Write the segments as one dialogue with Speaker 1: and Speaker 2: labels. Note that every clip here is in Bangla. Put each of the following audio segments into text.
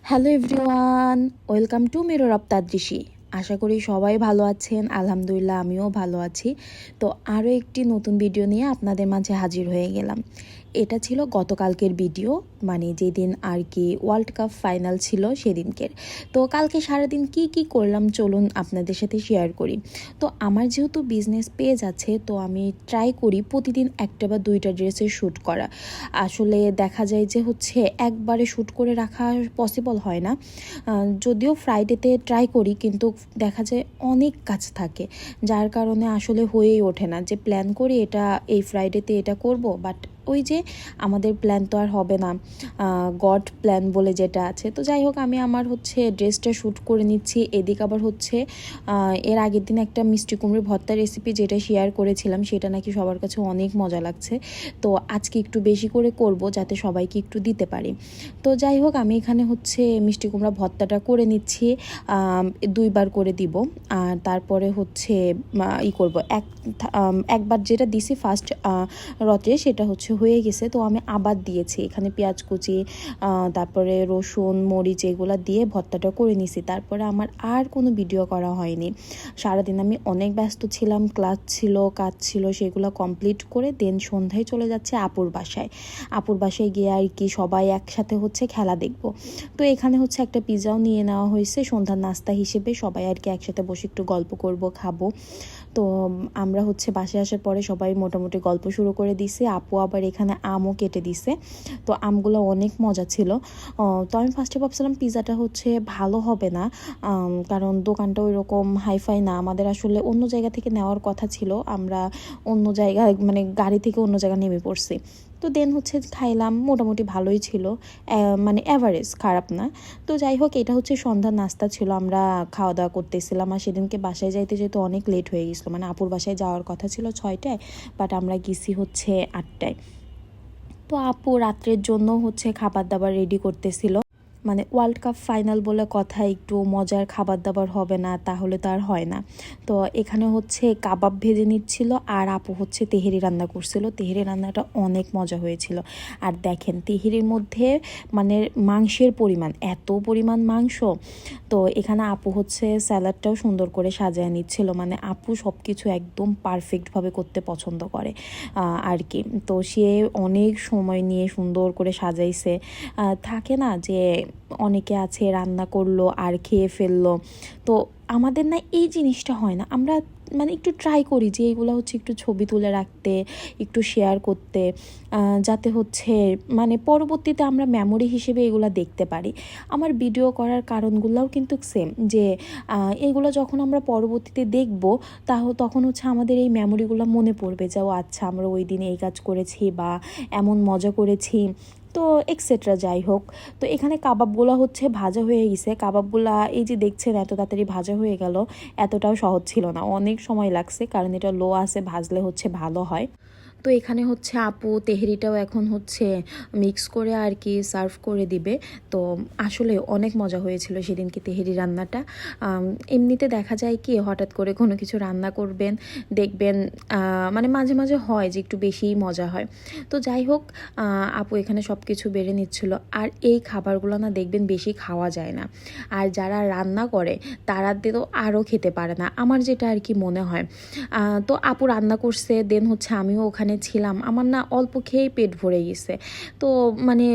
Speaker 1: Hello everyone, welcome to mirror of Tadrishi. আশা করি সবাই ভালো আছেন। আলহামদুলিল্লাহ আমিও ভালো আছি। তো আরও একটি নতুন ভিডিও নিয়ে আপনাদের মাঝে হাজির হয়ে গেলাম। এটা ছিল গতকালকের ভিডিও, মানে যেদিন আর কি ওয়ার্ল্ড কাপ ফাইনাল ছিল সেদিনকের। তো কালকে সারাদিন কি করলাম চলুন আপনাদের সাথে শেয়ার করি। তো আমার যেহেতু বিজনেস পেজ আছে, তো আমি ট্রাই করি প্রতিদিন একটা বা দুইটা ড্রেসের শ্যুট করা। আসলে দেখা যায় যে একবারে শ্যুট করে রাখা পসিবল হয় না। যদিও ফ্রাইডেতে ট্রাই করি, কিন্তু দেখা যায় অনেক কাজ থাকে, যার কারণে আসলে হয়েই ওঠে না যে প্ল্যান করি এটা এই ফ্রাইডেতে এটা করব, বাট ওই যে আমাদের প্ল্যান তো আর হবে না, গড প্ল্যান বলে যেটা আছে। তো যাই হোক, আমি আমার ড্রেসটা শ্যুট করে নিচ্ছি। এদিকে আবার এর আগের দিন একটা মিষ্টি কুমড়োর ভর্তা রেসিপি যেটা শেয়ার করেছিলাম, সেটা নাকি সবার কাছে অনেক মজা লাগছে। তো আজকে একটু বেশি করে করব যাতে সবাইকে একটু দিতে পারি। তো যাই হোক, আমি এখানে মিষ্টি কুমড়া ভর্তাটা করে নিচ্ছি, দুইবার করে দিব। আর তারপরে করব একবার যেটা দিছি ফার্স্ট রতে, সেটা হয়ে গেছে। তো আমি আবার দিয়েছি এখানে পেঁয়াজ কুচি, তারপরে রসুন মরিচ এগুলো দিয়ে ভর্তাটা করে নিছি। তারপরে আমার আর কোনো ভিডিও করা হয়নি। সারাদিন আমি অনেক ব্যস্ত ছিলাম, ক্লাস ছিল, কাজ ছিল, সেগুলো কমপ্লিট করে দেন সন্ধ্যায় চলে যাচ্ছে আপুর বাসায় গিয়ে আর কি সবাই একসাথে খেলা দেখব। তো এখানে একটা পিৎজাও নিয়ে নেওয়া হয়েছে সন্ধ্যার নাস্তা হিসেবে। সবাই আর কি একসাথে বসে একটু গল্প করব, খাবো। তো আমরা বাসায় আসার পরে সবাই মোটামুটি গল্প শুরু করে দিছে। আপু আবার এখানে আমও কেটে দিছে। তো আমগুলো অনেক মজা ছিল। তো আমি ফার্স্টে ভাবছিলাম পিৎজাটা ভালো হবে না, কারণ দোকানটা ওই রকম হাইফাই না। আমাদের আসলে অন্য জায়গা থেকে নেওয়ার কথা ছিল, আমরা অন্য জায়গায় মানে গাড়ি থেকে অন্য জায়গায় নেমে পড়ছি। তো দেন খাইলাম, মোটামুটি ভালোই ছিল, মানে অ্যাভারেজ, খারাপ না। তো যাই হোক, এটা সন্ধ্যার নাস্তা ছিল। আমরা খাওয়া দাওয়া করতেছিলাম, আর সেদিনকে বাসায় যাইতে যেতে অনেক লেট হয়ে গেছিলো। মানে আপুর বাসায় যাওয়ার কথা ছিল 6টায়, বাট আমরা গেছি 8টায়। তো আপু রাত্রের জন্য খাবার দাবার রেডি করতেছিল। মানে ওয়ার্ল্ড কাপ ফাইনাল বলে কথা, একটু মজার খাবার দাবার হবে না তাহলে তো আর হয় না। তো এখানে কাবাব ভেজে নিচ্ছিল, আর আপু তেহেরি রান্না করছিল। তেহেরি রান্নাটা অনেক মজা হয়েছিল। আর দেখেন তেহেরির মধ্যে মানে মাংসের পরিমাণ, এত পরিমাণ মাংস। তো এখানে আপু স্যালাডটাও সুন্দর করে সাজিয়ে নিচ্ছিল। মানে আপু সব কিছু একদম পারফেক্টভাবে করতে পছন্দ করে আর কি। তো সে অনেক সময় নিয়ে সুন্দর করে সাজাইছে। থাকে না যে অনেকে আছে রান্না করলো আর খেয়ে ফেললো, তো আমাদের না এই জিনিসটা হয় না। আমরা মানে একটু ট্রাই করি যে এইগুলো একটু ছবি তুলে রাখতে, একটু শেয়ার করতে, যাতে মানে পরবর্তীতে আমরা মেমোরি হিসেবে এগুলো দেখতে পারি। আমার ভিডিও করার কারণগুলোও কিন্তু সেম, যে এগুলো যখন আমরা পরবর্তীতে দেখব তখন আমাদের এই মেমোরিগুলো মনে পড়বে যে ও আচ্ছা, আমরা ওই দিন এই কাজ করেছি বা এমন মজা করেছি, তো এক্সেট্রা। যাই হোক, তো এখানে কাবাবগুলো ভাজা হয়ে গেছে। কাবাবগুলা এই যে দেখছেন এত তাড়াতাড়ি ভাজা হয়ে গেল, এতটাও সহজ ছিল না, অনেক সময় লাগছে, কারণ এটা লো আছে, ভাজলে ভালো হয়। তো এখানে আপু তেহেরিটাও এখন মিক্স করে আর কি সার্ভ করে দিবে। তো আসলে অনেক মজা হয়েছিল সেদিনকে তেহেরি রান্নাটা। এমনিতে দেখা যায় কি হঠাৎ করে কোনো কিছু রান্না করবেন, দেখবেন মানে মাঝে মাঝে হয় যে একটু বেশিই মজা হয়। তো যাই হোক, আপু এখানে সব কিছু বেড়ে নিচ্ছিল। আর এই খাবারগুলো না দেখবেন বেশি খাওয়া যায় না, আর যারা রান্না করে তারা তো আরও খেতে পারে না, আমার যেটা আর কি মনে হয়। তো আপু রান্না করছে, দেন আমিও ওখানে ছিলাম। আমার না অল্প খেয়েই পেট ভরে গেছে। তো মানে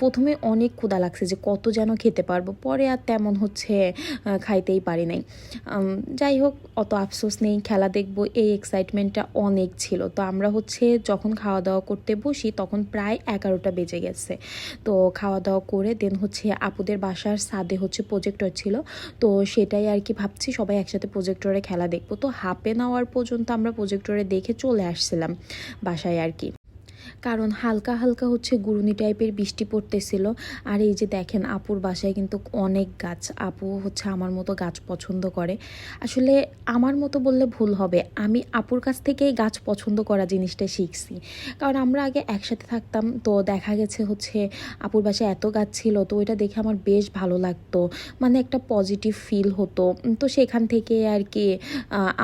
Speaker 1: প্রথমে অনেক ক্ষুধা লাগছে যে কত যেন খেতে পারবো, পরে আর তেমন খাইতেই পারি নাই। যাই হোক, অত আফসোস নেই, খেলা দেখবো এই এক্সাইটমেন্টটা অনেক ছিল। তো আমরা যখন খাওয়া দাওয়া করতে বসি তখন প্রায় 11টা বেজে গেছে। তো খাওয়া দাওয়া করে দেন আপুদের বাসার ছাদে প্রজেক্টর ছিল। তো সেটাই আর কি ভাবছি সবাই একসাথে প্রজেক্টরে খেলা দেখবো। তো হাফ এন আওয়ার পর্যন্ত আমরা প্রজেক্টরে দেখে চলে আসছিলাম বাসায় আর কি, কারণ হালকা হালকা গুড়ুনি টাইপের বৃষ্টি পড়তেছিল। আর এই যে দেখেন আপুর বাসায় কিন্তু অনেক গাছ। আপু আমার মতো গাছ পছন্দ করে। আসলে আমার মতো বললে ভুল হবে, আমি আপুর কাছ থেকেই গাছ পছন্দ করা জিনিসটা শিখছি। কারণ আমরা আগে একসাথে থাকতাম, তো দেখা গেছে আপুর বাসায় এত গাছ ছিল, তো ওইটা দেখে আমার বেশ ভালো লাগতো, মানে একটা পজিটিভ ফিল হতো। তো সেখান থেকে আর কি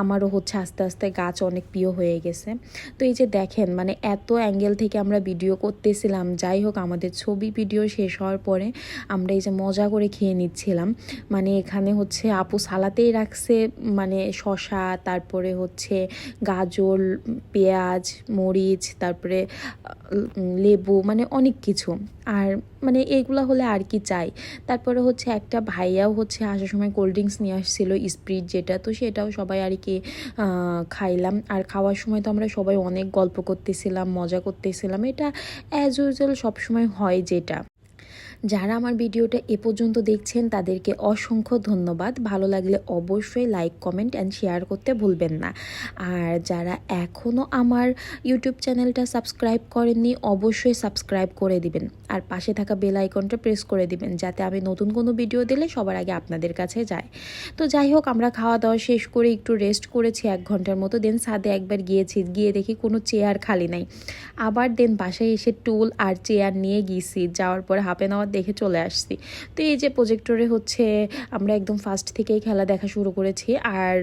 Speaker 1: আমারও আস্তে আস্তে গাছ অনেক প্রিয় হয়ে গেছে। তো এই যে দেখেন মানে এত অ্যাঙ্গেল থেকে আমরা ভিডিও করতেছিলাম। যাই হোক, আমাদের ছবি ভিডিও শেষ হওয়ার পরে আমরা এই যে মজা করে খেয়ে নিচ্ছিলাম। মানে এখানে হচ্ছে আপু সালাতেই রাখছে মানে শসা, তারপরে হচ্ছে গাজর, পেঁয়াজ, মরিচ, তারপরে লেবু, মানে অনেক কিছু। আর মানে এইগুলো হলে আর কি চাই। তারপরে হচ্ছে একটা ভাইয়াও হচ্ছে আসার সময় কোল্ড ড্রিঙ্কস নিয়ে আসছিল, স্প্রিট যেটা, তো সেটাও সবাই আর কি খাইলাম। আর খাওয়ার সময় তো আমরা সবাই অনেক গল্প করতেছিলাম, মজা করতেছিলাম। এটা অ্যাজ ইউজুয়াল সবসময় হয় যেটা। যারা আমার ভিডিওটা এ পর্যন্ত দেখছেন তাদেরকে অসংখ্য ধন্যবাদ। ভালো লাগলে অবশ্যই লাইক, কমেন্ট অ্যান্ড শেয়ার করতে ভুলবেন না। আর যারা এখনও আমার ইউটিউব চ্যানেলটা সাবস্ক্রাইব করেননি অবশ্যই সাবস্ক্রাইব করে দিবেন। আর পাশে থাকা বেল আইকনটা প্রেস করে দিবেন যাতে আমি নতুন কোনো ভিডিও দিলে সবার আগে আপনাদের কাছে যায়। তো যাই হোক, আমরা খাওয়া দাওয়া শেষ করে একটু রেস্ট করেছি 1 ঘন্টার মতো। দেন ছাদে একবার গিয়েছি, গিয়ে দেখি কোনো চেয়ার খালি নাই। আবার দেন বাসায় এসে টুল আর চেয়ার নিয়ে গিয়েছি, যাওয়ার পরে হাফ অ্যান আওয়ার দেখে চলে আসছি। তো এই যে প্রজেক্টরে হচ্ছে আমরা একদম ফার্স্ট থেকেই খেলা দেখা শুরু করেছি। আর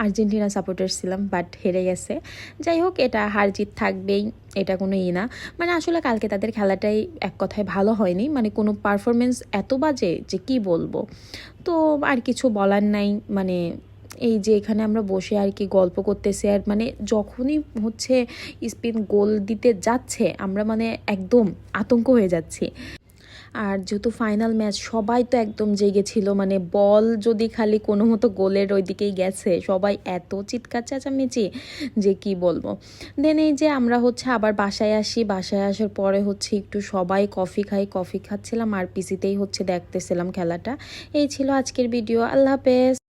Speaker 1: আর্জেন্টিনা সাপোর্টার ছিলাম, বাট হেরে গেছে। যাই হোক, এটা হার জিত থাকবেই, এটা কোনো না। মানে আসলে কালকে তাদের খেলাটাই এক কথায় ভালো হয়নি, মানে কোনো পারফরমেন্স এত বাজে যে কি বলবো। তো আর কিছু বলার নাই। মানে এই যে এখানে আমরা বসে আর কি গল্প করতেছি, আর মানে যখনই হচ্ছে স্পিন গোল দিতে যাচ্ছে আমরা মানে একদম আতঙ্ক হয়ে যাচ্ছি। আর যেহেতু ফাইনাল ম্যাচ, সবাই তো একদম জেগেছিল, মানে বল যদি খালি কোনো মতো গোলের ওই দিকেই গেছে সবাই এত চিৎকার চেঁচামেচি যে কি বলবো। দেন এই যে আমরা হচ্ছে আবার বাসায় আসি, বাসায় আসার পরে হচ্ছে একটু সবাই কফি খাচ্ছিলাম আর পিসিতেই হচ্ছে দেখতেছিলাম খেলাটা। এই ছিল আজকের ভিডিও। আল্লাহ হাফেজ।